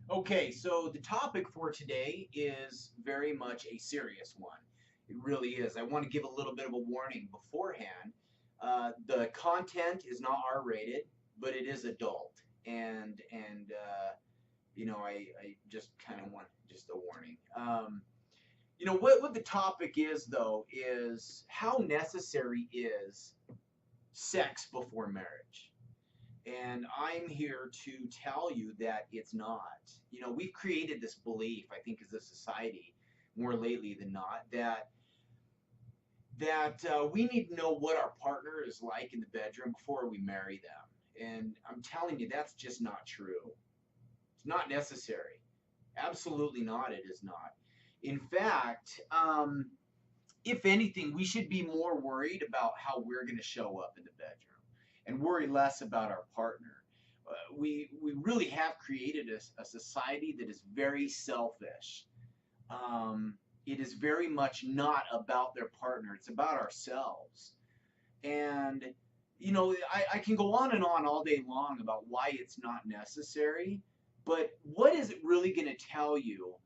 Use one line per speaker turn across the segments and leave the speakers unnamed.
Okay, so the topic for today is very much a serious one. It really is. I want to give a little bit of a warning beforehand. The content is not R-rated, but it is adult, and I just kind of want just a warning. What the topic is though is how necessary is sex before marriage. And I'm here to tell you that it's not. We've created this belief, I think, as a society, more lately than not, that we need to know what our partner is like in the bedroom before we marry them. And I'm telling you, that's just not true. It's not necessary. Absolutely not. It is not. In fact, if anything, we should be more worried about how we're going to show up in the bedroom and worry less about our partner. We really have created a society that is very selfish. It is very much not about their partner, it's about ourselves. And, I can go on and on all day long about why it's not necessary, but what is it really going to tell you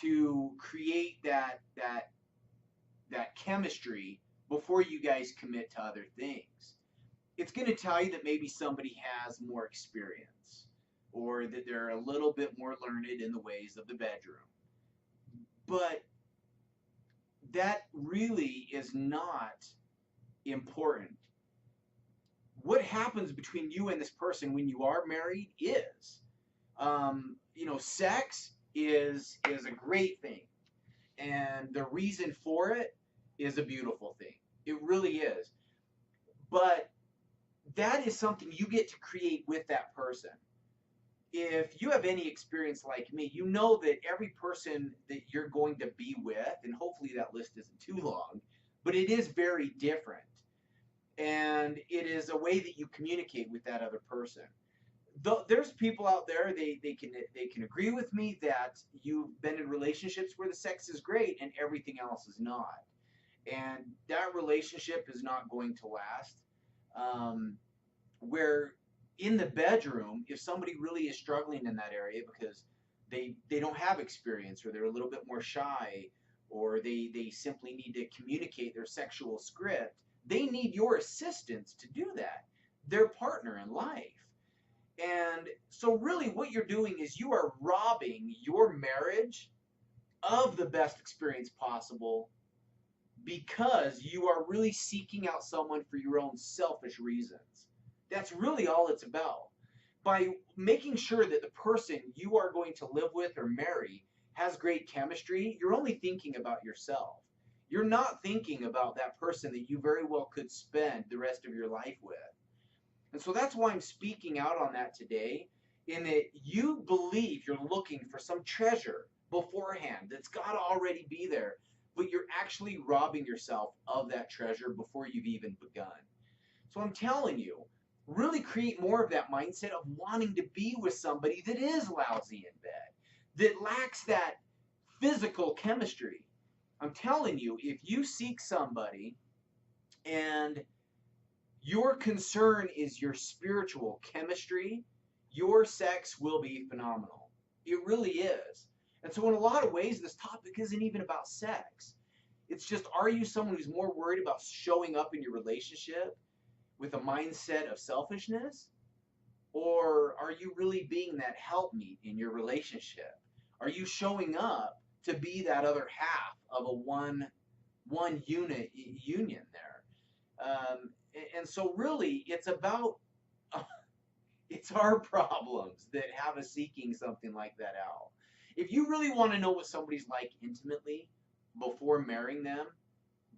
to create that chemistry before you guys commit to other things? It's going to tell you that maybe somebody has more experience or that they're a little bit more learned in the ways of the bedroom. But that really is not important. What happens between you and this person when you are married is, sex is a great thing, and the reason for it is a beautiful thing. It really is. But that is something you get to create with that person. If you have any experience like me, you know that every person that you're going to be with, and hopefully that list isn't too long, but it is very different. And it is a way that you communicate with that other person. There's people out there, they can agree with me that you've been in relationships where the sex is great and everything else is not. And that relationship is not going to last. Where in the bedroom, if somebody really is struggling in that area because they don't have experience or they're a little bit more shy or they simply need to communicate their sexual script, they need your assistance to do that, their partner in life. And so really what you're doing is you are robbing your marriage of the best experience possible because you are really seeking out someone for your own selfish reasons. That's really all it's about. By making sure that the person you are going to live with or marry has great chemistry, you're only thinking about yourself. You're not thinking about that person that you very well could spend the rest of your life with. And so that's why I'm speaking out on that today, in that you believe you're looking for some treasure beforehand that's got to already be there, but you're actually robbing yourself of that treasure before you've even begun. So I'm telling you, really create more of that mindset of wanting to be with somebody that is lousy in bed, that lacks that physical chemistry. I'm telling you, if you seek somebody and your concern is your spiritual chemistry, your sex will be phenomenal. It really is. And so, in a lot of ways, this topic isn't even about sex. It's just, are you someone who's more worried about showing up in your relationship with a mindset of selfishness? Or are you really being that helpmeet in your relationship? Are you showing up to be that other half of a one unit union there? And so really it's about it's our problems that have us seeking something like that out. If you really want to know what somebody's like intimately before marrying them,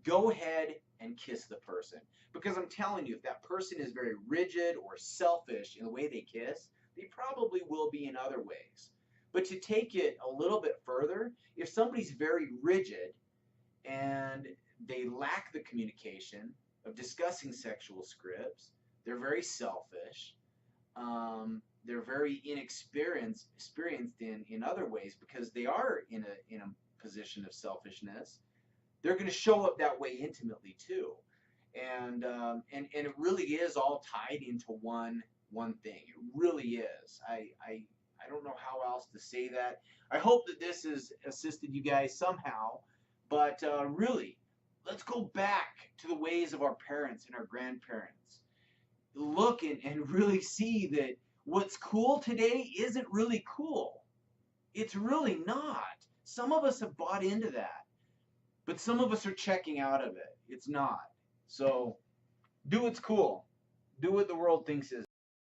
go ahead and kiss the person. Because I'm telling you, if that person is very rigid or selfish in the way they kiss, they probably will be in other ways. But to take it a little bit further, if somebody's very rigid and they lack the communication of discussing sexual scripts, they're very selfish, they're very experienced in other ways because they are in a position of selfishness. They're going to show up that way intimately too, and it really is all tied into one thing. It really is. I I don't know how else to say that. I hope that this has assisted you guys somehow. But really, let's go back to the ways of our parents and our grandparents. Look and really see that what's cool today isn't really cool. It's really not. Some of us have bought into that, but some of us are checking out of it. It's not. So do what's cool. Do what the world thinks is